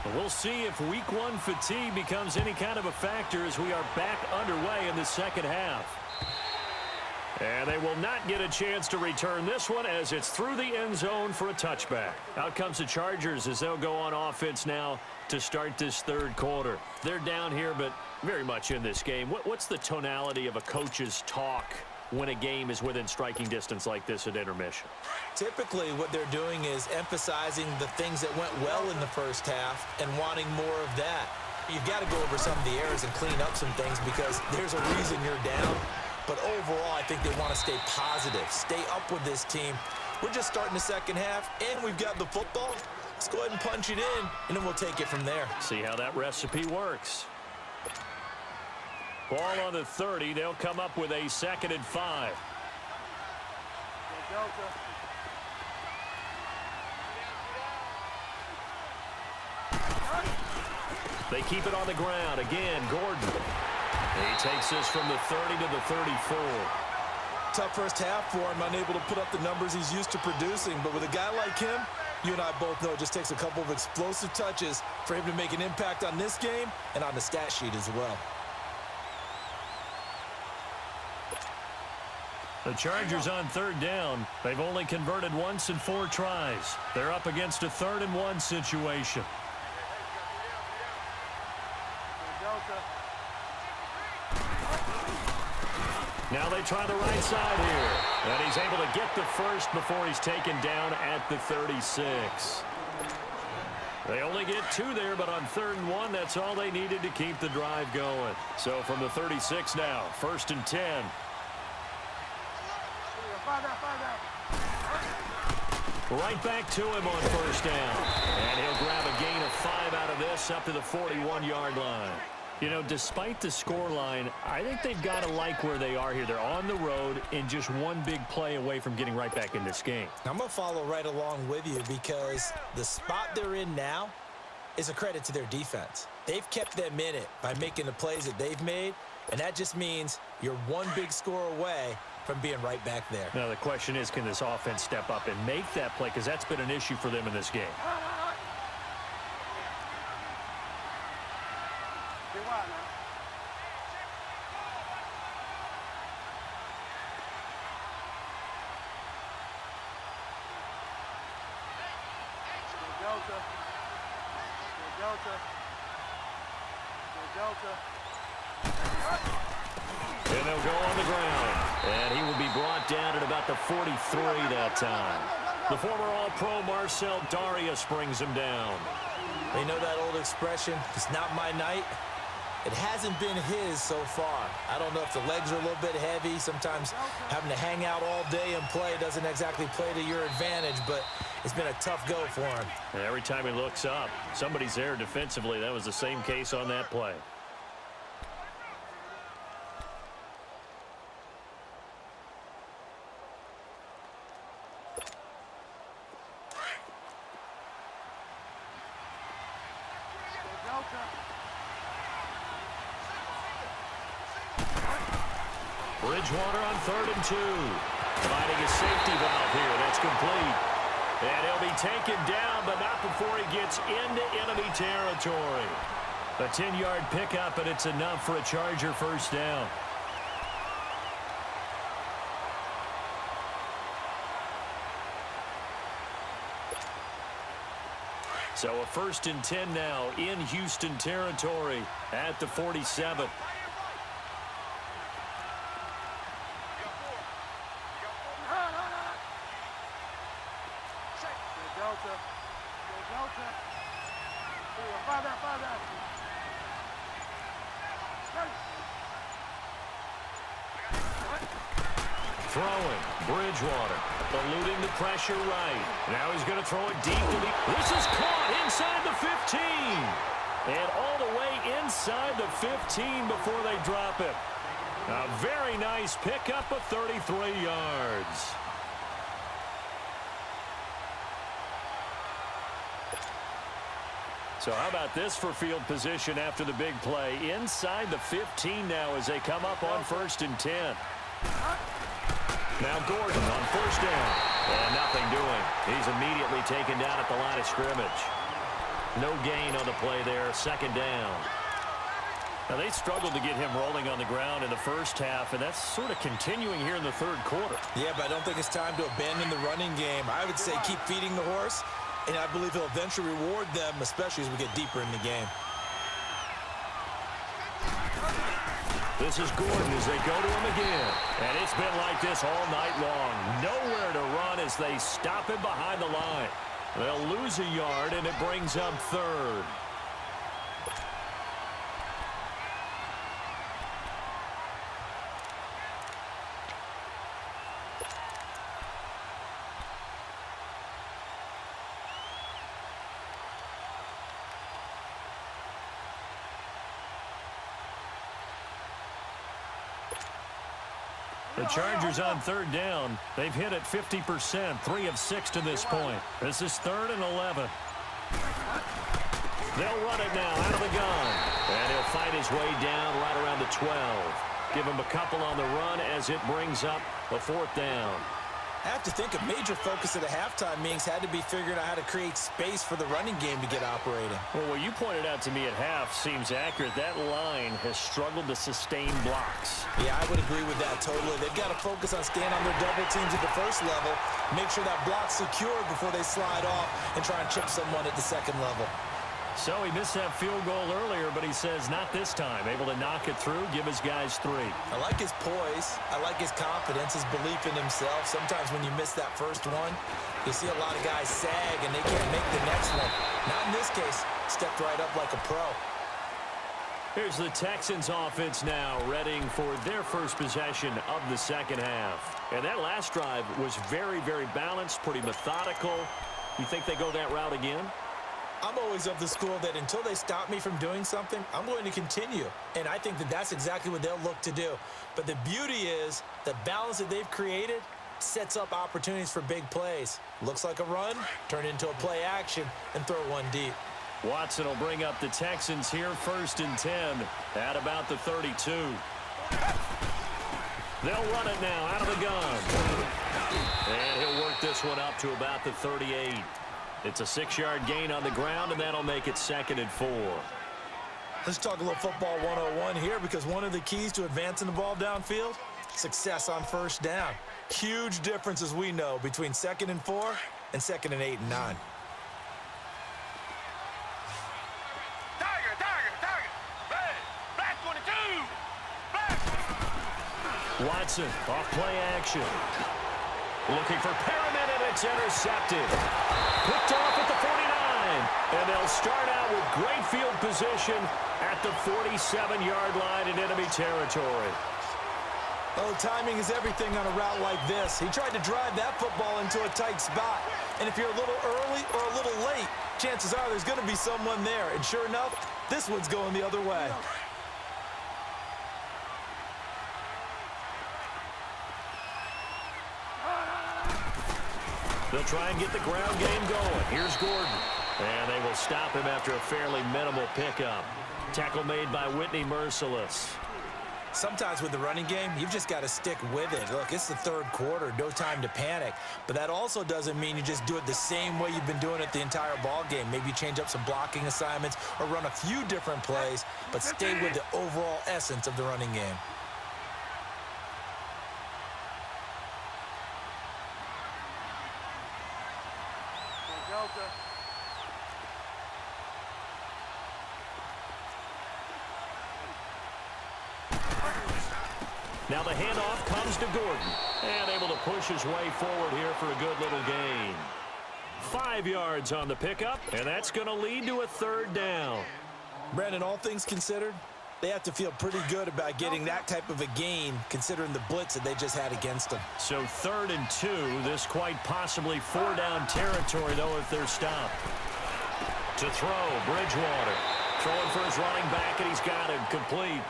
We'll see if week one fatigue becomes any kind of a factor as we are back underway in the second half. And they will not get a chance to return this one as it's through the end zone for a touchback. Out comes the Chargers as they'll go on offense now to start this third quarter. They're down here, but very much in this game. What's the tonality of a coach's talk when a game is within striking distance like this at intermission? Typically, what they're doing is emphasizing the things that went well in the first half and wanting more of that. You've got to go over some of the errors and clean up some things because there's a reason you're down. But overall, I think they want to stay positive, stay up with this team. We're just starting the second half, and we've got the football. Let's go ahead and punch it in, and then we'll take it from there. See how that recipe works. Ball on the 30. They'll come up with a 2nd and 5. They keep it on the ground. Again, Gordon. He takes this from the 30 to the 34. Tough first half for him, unable to put up the numbers he's used to producing. But with a guy like him, you and I both know it just takes a couple of explosive touches for him to make an impact on this game and on the stat sheet as well. The Chargers on 3rd down. They've only converted once in 4 tries. They're up against a 3rd and 1 situation. Now they try the right side here. And he's able to get the first before he's taken down at the 36. They only get 2 there, but on 3rd and 1, that's all they needed to keep the drive going. So from the 36 now, 1st and 10. Right back to him on 1st down. And he'll grab a gain of 5 out of this up to the 41-yard line. You know, despite the scoreline, I think they've got to like where they are here. They're on the road and just one big play away from getting right back in this game. I'm going to follow right along with you because the spot they're in now is a credit to their defense. They've kept them in it by making the plays that they've made, and that just means you're one big score away from being right back there. Now, the question is, can this offense step up and make that play? Because that's been an issue for them in this game. And they'll go on the ground. And he will be brought down at about the 43 that time. The former All-Pro Marcel Darius brings him down. You know that old expression, it's not my night? It hasn't been his so far. I don't know if the legs are a little bit heavy. Sometimes having to hang out all day and play doesn't exactly play to your advantage, but it's been a tough go for him. And every time he looks up, somebody's there defensively. That was the same case on that play. Bridgewater on 3rd and 2. Finding a safety valve here. That's complete. And he'll be taken down, but not before he gets into enemy territory. A 10-yard pickup, and it's enough for a Charger 1st down. So a 1st and 10 now in Houston territory at the 47. Throwing, Bridgewater, eluding the pressure right. Now he's going to throw it deep to the... This is caught inside the 15. And all the way inside the 15 before they drop it. A very nice pickup of 33 yards. So how about this for field position after the big play? Inside the 15 now as they come up on 1st and 10. Now Gordon on 1st down. And nothing doing. He's immediately taken down at the line of scrimmage. No gain on the play there, second down. Now, they struggled to get him rolling on the ground in the first half, and that's sort of continuing here in the third quarter. Yeah, but I don't think it's time to abandon the running game. I would say keep feeding the horse, and I believe he'll eventually reward them, especially as we get deeper in the game. This is Gordon as they go to him again. And it's been like this all night long. Nowhere to run as they stop him behind the line. They'll lose a yard, and it brings up third. The Chargers on third down. They've hit it 50%, 3 of 6 to this point. This is 3rd and 11. They'll run it now out of the gun. And he'll fight his way down right around the 12. Give him a couple on the run as it brings up a 4th down. I have to think a major focus of the halftime meetings had to be figuring out how to create space for the running game to get operating. Well, what you pointed out to me at half seems accurate. That line has struggled to sustain blocks. Yeah, I would agree with that totally. They've got to focus on staying on their double teams at the first level, make sure that block's secured before they slide off and try and chip someone at the second level. So he missed that field goal earlier, but he says not this time. Able to knock it through, give his guys 3. I like his poise. I like his confidence, his belief in himself. Sometimes when you miss that first one, you see a lot of guys sag and they can't make the next one. Not in this case. Stepped right up like a pro. Here's the Texans offense now, readying for their first possession of the second half. And that last drive was very, very balanced, pretty methodical. You think they go that route again? I'm always of the school that until they stop me from doing something, I'm going to continue. And I think that that's exactly what they'll look to do. But the beauty is the balance that they've created sets up opportunities for big plays. Looks like a run, turn into a play action, and throw one deep. Watson will bring up the Texans here, 1st and 10 at about the 32. They'll run it now out of the gun. And he'll work this one up to about the 38. It's a 6-yard gain on the ground, and that'll make it 2nd and 4. Let's talk a little football 101 here, because one of the keys to advancing the ball downfield, success on first down. Huge difference, as we know, between 2nd and 4 and 2nd and 8 and 9. Watson off play action. Looking for Perriman, and it's intercepted. Picked off at the 49. And they'll start out with great field position at the 47-yard line in enemy territory. Oh, timing is everything on a route like this. He tried to drive that football into a tight spot. And if you're a little early or a little late, chances are there's going to be someone there. And sure enough, this one's going the other way. They'll try and get the ground game going. Here's Gordon. And they will stop him after a fairly minimal pickup. Tackle made by Whitney Merciless. Sometimes with the running game, you've just got to stick with it. Look, it's the third quarter, no time to panic. But that also doesn't mean you just do it the same way you've been doing it the entire ball game. Maybe change up some blocking assignments or run a few different plays, but stay with the overall essence of the running game. Now the handoff comes to Gordon. And able to push his way forward here for a good little gain. 5 yards on the pickup, and that's going to lead to a 3rd down. Brandon, all things considered, they have to feel pretty good about getting that type of a gain, considering the blitz that they just had against them. So 3rd and 2, this quite possibly 4-down territory, though, if they're stopped. To throw, Bridgewater. Throwing for his running back, and he's got him complete.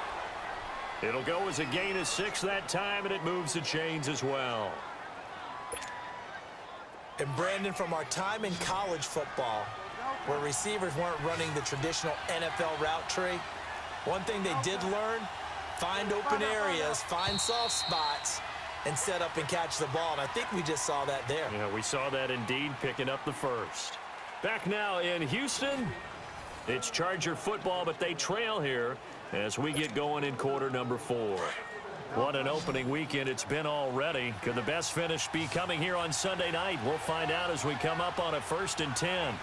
It'll go as a gain of 6 that time, and it moves the chains as well. And Brandon, from our time in college football, where receivers weren't running the traditional NFL route tree, one thing they did learn, find open areas, find soft spots, and set up and catch the ball. And I think we just saw that there. Yeah, we saw that indeed, picking up the first. Back now in Houston, it's Charger football, but they trail here as we get going in quarter number 4. What an opening weekend it's been already. Could the best finish be coming here on Sunday night? We'll find out as we come up on a 1st and 10.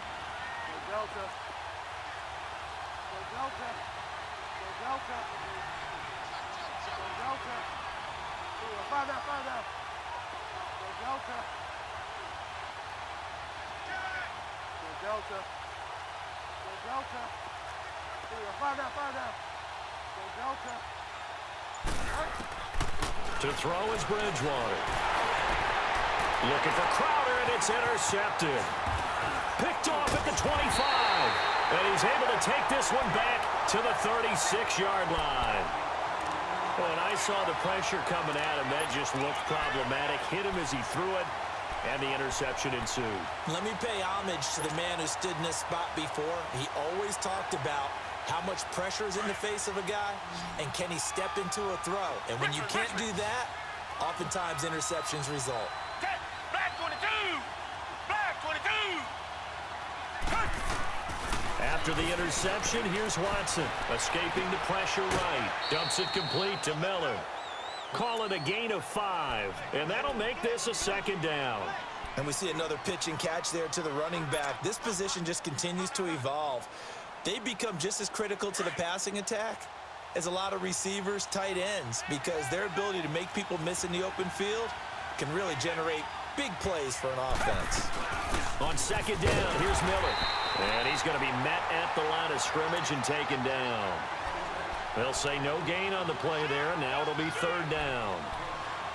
To throw is Bridgewater. Looking for Crowder, and it's intercepted. Picked off at the 25. And he's able to take this one back to the 36-yard line. Well, and I saw the pressure coming at him. That just looked problematic. Hit him as he threw it, and the interception ensued. Let me pay homage to the man who stood in this spot before. He always talked about how much pressure is in the face of a guy, and can he step into a throw? And when you can't do that, oftentimes interceptions result. Black 22! Black 22! After the interception, here's Watson, escaping the pressure right. Dumps it complete to Miller. Call it a gain of 5, and that'll make this a 2nd down. And we see another pitch and catch there to the running back. This position just continues to evolve. They become just as critical to the passing attack as a lot of receivers, tight ends, because their ability to make people miss in the open field can really generate big plays for an offense. On 2nd down, here's Miller. And he's going to be met at the line of scrimmage and taken down. They'll say no gain on the play there, and now it'll be 3rd down.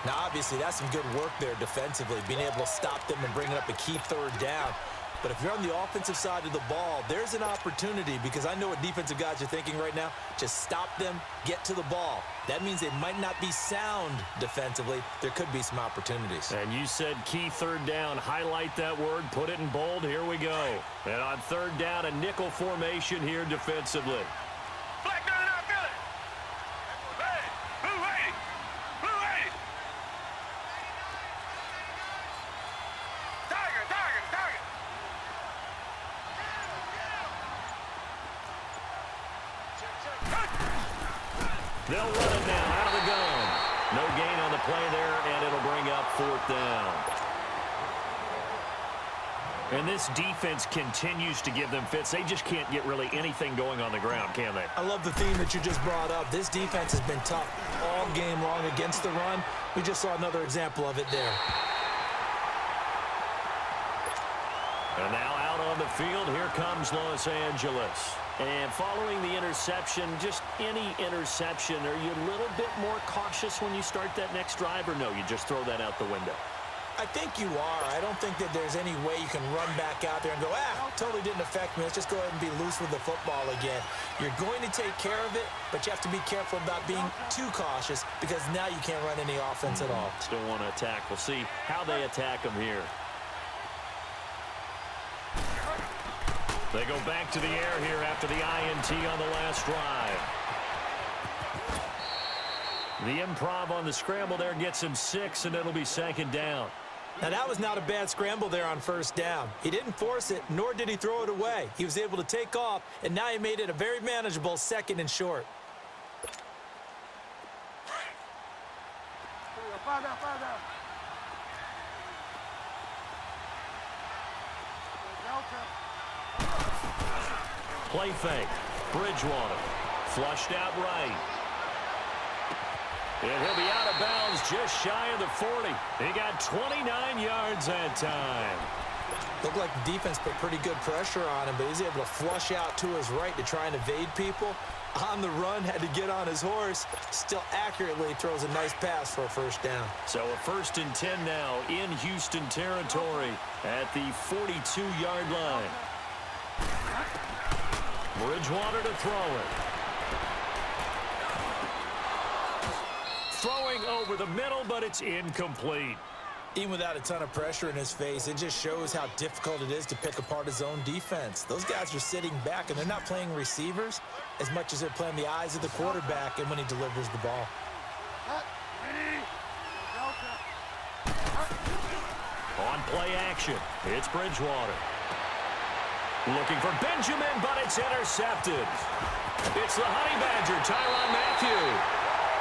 Now, obviously, that's some good work there defensively, being able to stop them and bring it up a key 3rd down. But if you're on the offensive side of the ball, there's an opportunity, because I know what defensive guys are thinking right now. Just stop them, get to the ball. That means they might not be sound defensively. There could be some opportunities. And you said key 3rd down. Highlight that word, put it in bold. Here we go. And on 3rd down, a nickel formation here defensively. Black 99 Philly! Hey! Blue 80! Blue 80! Tiger! Tiger! Tiger! They'll run it now out of the gun. No gain on the play there, and it'll bring up 4th down. And this defense continues to give them fits. They just can't get really anything going on the ground, can they? I love the theme that you just brought up. This defense has been tough all game long against the run. We just saw another example of it there. And now out on the field, here comes Los Angeles. And following the interception, just any interception, are you a little bit more cautious when you start that next drive, or no, you just throw that out the window? I think you are. I don't think that there's any way you can run back out there and go, totally didn't affect me. Let's just go ahead and be loose with the football again. You're going to take care of it, but you have to be careful about being too cautious, because now you can't run any offense at all. Still want to attack. We'll see how they attack them here. They go back to the air here after the INT on the last drive. The improv on the scramble there gets him 6, and it'll be 2nd down. Now, that was not a bad scramble there on 1st down. He didn't force it, nor did he throw it away. He was able to take off, and now he made it a very manageable 2nd and short. Play fake. Bridgewater. Flushed out right. And he'll be out of bounds just shy of the 40. He got 29 yards that time. Looked like the defense put pretty good pressure on him, but he's able to flush out to his right to try and evade people. On the run, had to get on his horse. Still accurately throws a nice pass for a 1st down. So a 1st and 10 now in Houston territory at the 42-yard line. Bridgewater to throw it. Throwing over the middle, but it's incomplete. Even without a ton of pressure in his face, it just shows how difficult it is to pick apart his own defense. Those guys are sitting back, and they're not playing receivers as much as they're playing the eyes of the quarterback and when he delivers the ball. On play action, it's Bridgewater. Looking for Benjamin, but it's intercepted. It's the Honey Badger, Tyrann Mathieu.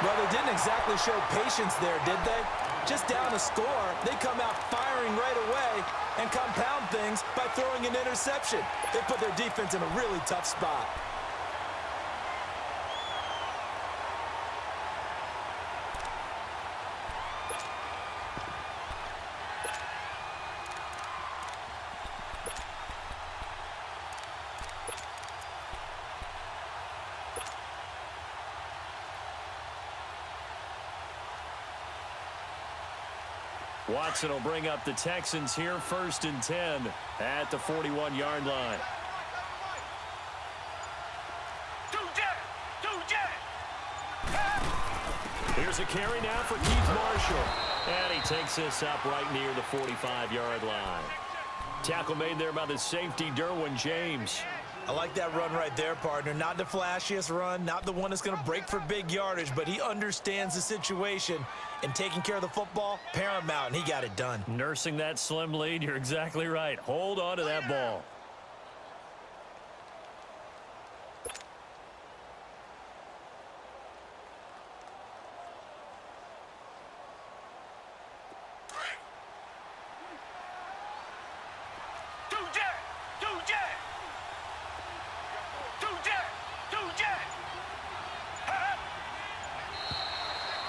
Well, they didn't exactly show patience there, did they? Just down a score, they come out firing right away and compound things by throwing an interception. They put their defense in a really tough spot. Watson will bring up the Texans here, 1st and 10 at the 41-yard line. Here's a carry now for Keith Marshall. And he takes this up right near the 45-yard line. Tackle made there by the safety, Derwin James. I like that run right there, partner. Not the flashiest run, not the one that's going to break for big yardage, but he understands the situation, and taking care of the football, paramount, and he got it done. Nursing that slim lead, you're exactly right. Hold on to that ball.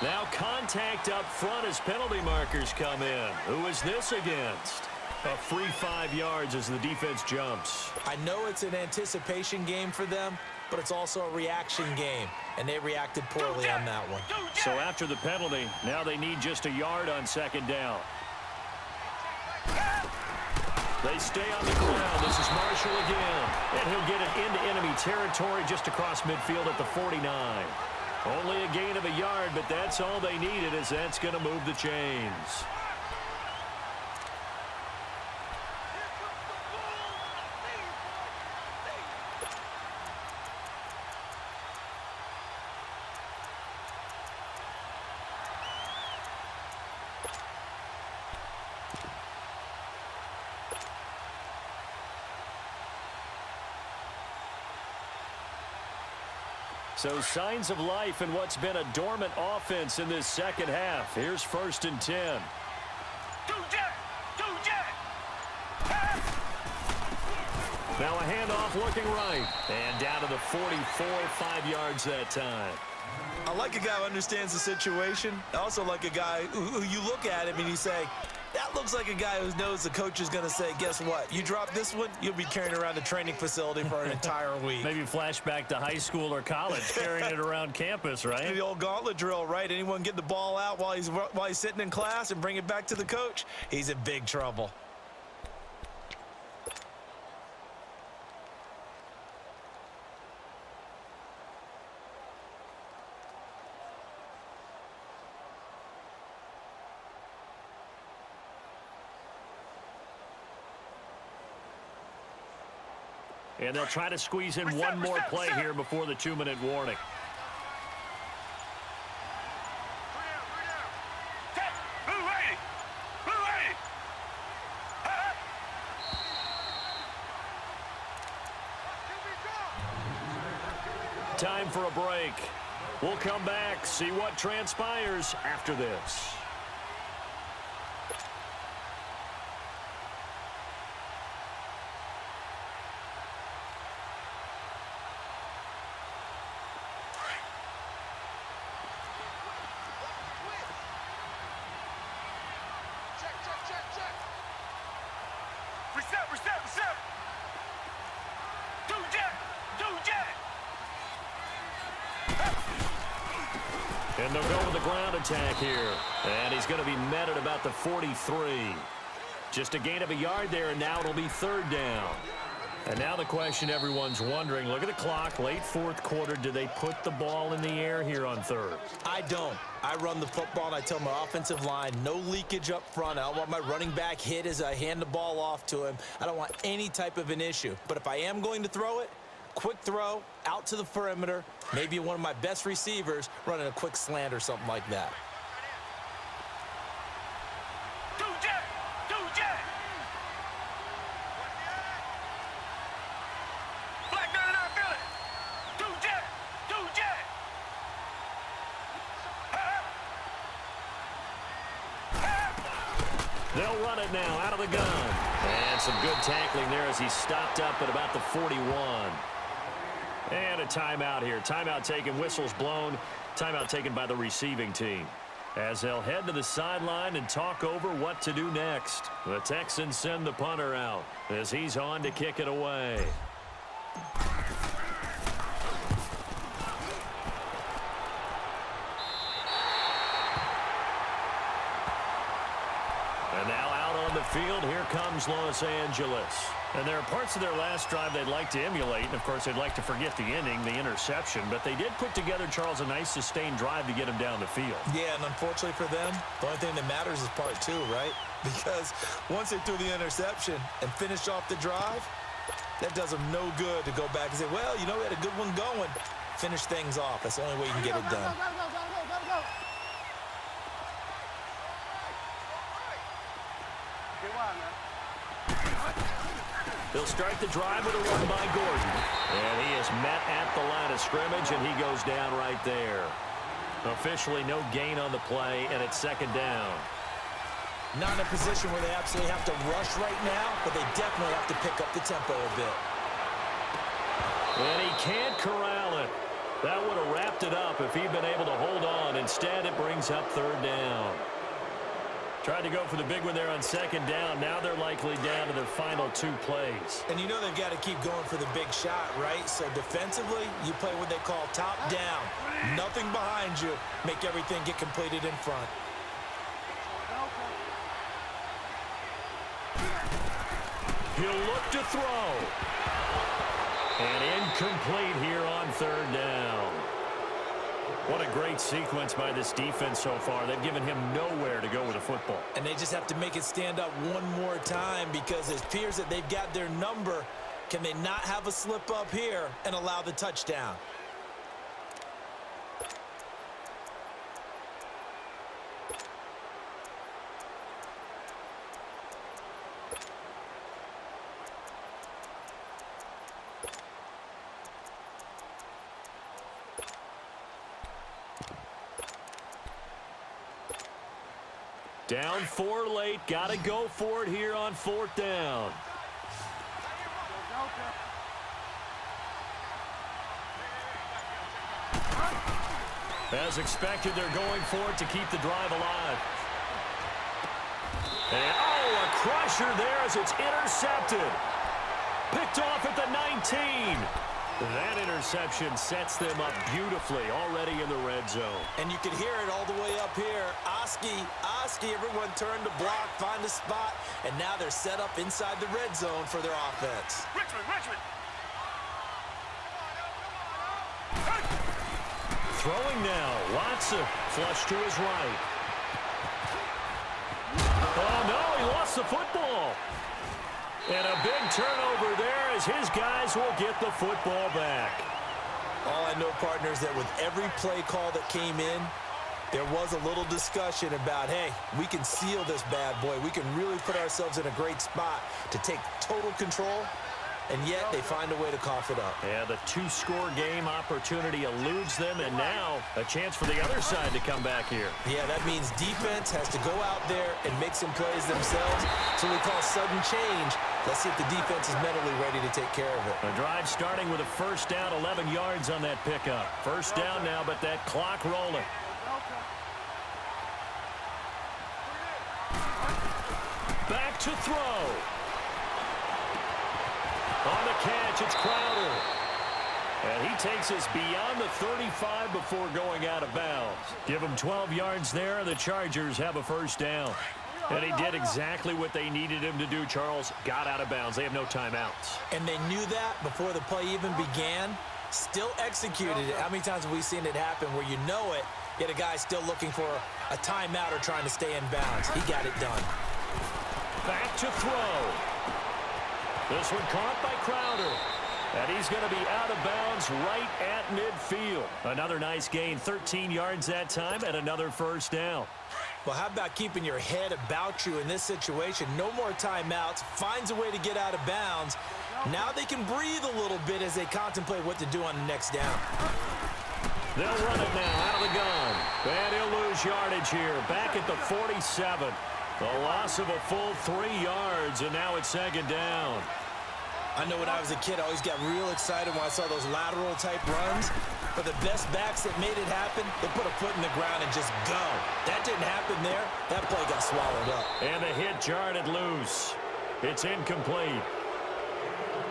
Now contact up front as penalty markers come in. Who is this against? A free 5 yards as the defense jumps. I know it's an anticipation game for them, but it's also a reaction game, and they reacted poorly on that one. So after the penalty, now they need just a yard on 2nd down. They stay on the ground. This is Marshall again, and he'll get it into enemy territory just across midfield at the 49. Only a gain of a yard, but that's all they needed, as that's going to move the chains. So signs of life in what's been a dormant offense in this second half. Here's 1st and 10. Now a handoff looking right. And down to the 44, 5 yards that time. I like a guy who understands the situation. I also like a guy who you look at him and you say, that looks like a guy who knows the coach is going to say, guess what? You drop this one, you'll be carrying around the training facility for an entire week. Maybe flashback to high school or college, carrying it around campus, right? The old gauntlet drill, right? Anyone get the ball out while he's sitting in class and bring it back to the coach? He's in big trouble. And they'll try to squeeze in one more play here before the 2-minute warning. Time for a break. We'll come back, see what transpires after this. And they'll go with the ground attack here. And he's going to be met at about the 43. Just a gain of a yard there, and now it'll be 3rd down. And now the question everyone's wondering, look at the clock, late 4th quarter, do they put the ball in the air here on 3rd? I don't. I run the football, and I tell my offensive line, no leakage up front. I don't want my running back hit as I hand the ball off to him. I don't want any type of an issue. But if I am going to throw it, quick throw, out to the perimeter, maybe one of my best receivers running a quick slant or something like that. run it now out of the gun. And some good tackling there as he stopped up at about the 41. And a timeout here. Timeout taken, whistles blown. Timeout taken by the receiving team, as they'll head to the sideline and talk over what to do next. The Texans send the punter out as he's on to kick it away. And now out on the field, here comes Los Angeles. And there are parts of their last drive they'd like to emulate. And, of course, they'd like to forget the inning, the interception. But they did put together, Charles, a nice sustained drive to get him down the field. Yeah, and unfortunately for them, the only thing that matters is part two, right? Because once they threw the interception and finished off the drive, that does them no good to go back and say, well, you know, we had a good one going. Finish things off. That's the only way you can get it done. They'll start the drive with a run by Gordon. And he is met at the line of scrimmage, and he goes down right there. Officially no gain on the play, and it's second down. Not in a position where they absolutely have to rush right now, but they definitely have to pick up the tempo a bit. And he can't corral it. That would have wrapped it up if he'd been able to hold on. Instead, it brings up third down. Tried to go for the big one there on second down. Now they're likely down to their final two plays. And you know they've got to keep going for the big shot, right? So defensively, you play what they call top down. Nothing behind you. Make everything get completed in front. He'll look to throw. And incomplete here on third down. What a great sequence by this defense so far. They've given him nowhere to go with the football. And they just have to make it stand up one more time because it appears that they've got their number. Can they not have a slip up here and allow the touchdown? Down 4 late. Got to go for it here on fourth down. As expected, they're going for it to keep the drive alive. And, oh, a crusher there as it's intercepted. Picked off at the 19. That interception sets them up beautifully already in the red zone. And you can hear it all the way up here. Oski, everyone turned to block, find a spot, and now they're set up inside the red zone for their offense. Richmond. Throwing now. Watson flush to his right. Oh, no, he lost the football. And a big turnover there as his guys will get the football back. All I know, partners, that with every play call that came in, there was a little discussion about, hey, we can seal this bad boy. We can really put ourselves in a great spot to take total control, and yet they find a way to cough it up. Yeah, the 2-score game opportunity eludes them, and now a chance for the other side to come back here. Yeah, that means defense has to go out there and make some plays themselves. So we call sudden change. Let's see if the defense is mentally ready to take care of it. The drive starting with a first down, 11 yards on that pickup. First down now, but that clock rolling. Back to throw. On the catch, it's Crowder. And he takes us beyond the 35 before going out of bounds. Give him 12 yards there, and the Chargers have a first down. And he did exactly what they needed him to do, Charles. Got out of bounds. They have no timeouts. And they knew that before the play even began. Still executed it. How many times have we seen it happen where you know it, yet a guy still looking for a timeout or trying to stay in bounds? He got it done. Back to throw. This one caught by Crowder. And he's going to be out of bounds right at midfield. Another nice gain, 13 yards that time, and another first down. Well, how about keeping your head about you in this situation? No more timeouts. Finds a way to get out of bounds. Now they can breathe a little bit as they contemplate what to do on the next down. They'll run it now out of the gun. And he'll lose yardage here. Back at the 47. A loss of a full 3 yards, and now it's second down. I know when I was a kid, I always got real excited when I saw those lateral-type runs. But the best backs that made it happen, they put a foot in the ground and just go. That didn't happen there. That play got swallowed up. And the hit jarred it loose. It's incomplete.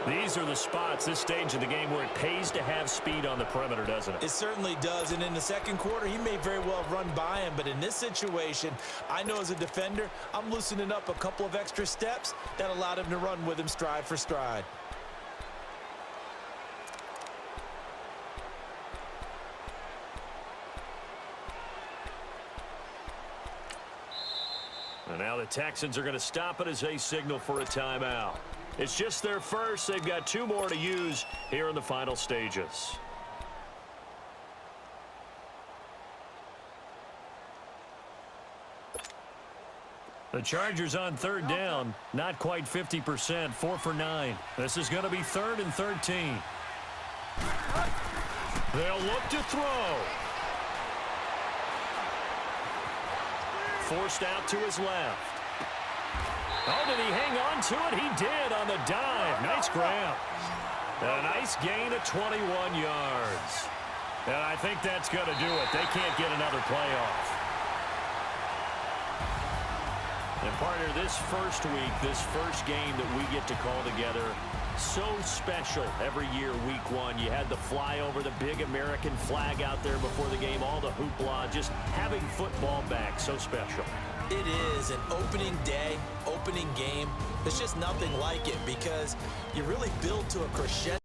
These are the spots, this stage of the game, where it pays to have speed on the perimeter, doesn't it? It certainly does, and in the second quarter, he may very well run by him, but in this situation, I know as a defender, I'm loosening up a couple of extra steps that allowed him to run with him stride for stride. And now the Texans are going to stop it as they signal for a timeout. It's just their first. They've got 2 more to use here in the final stages. The Chargers on third down, not quite 50%, 4 for 9. This is going to be 3rd and 13. They'll look to throw. Forced out to his left. Oh, did he hang on to it? He did on the dive. Nice grab. A nice gain of 21 yards. And I think that's going to do it. They can't get another playoff. And partner, this first week, this first game that we get to call together, so special every year, week 1. You had the flyover, the big American flag out there before the game, all the hoopla, just having football back, so special. It is an opening day, opening game. There's just nothing like it because you really build to a crescendo.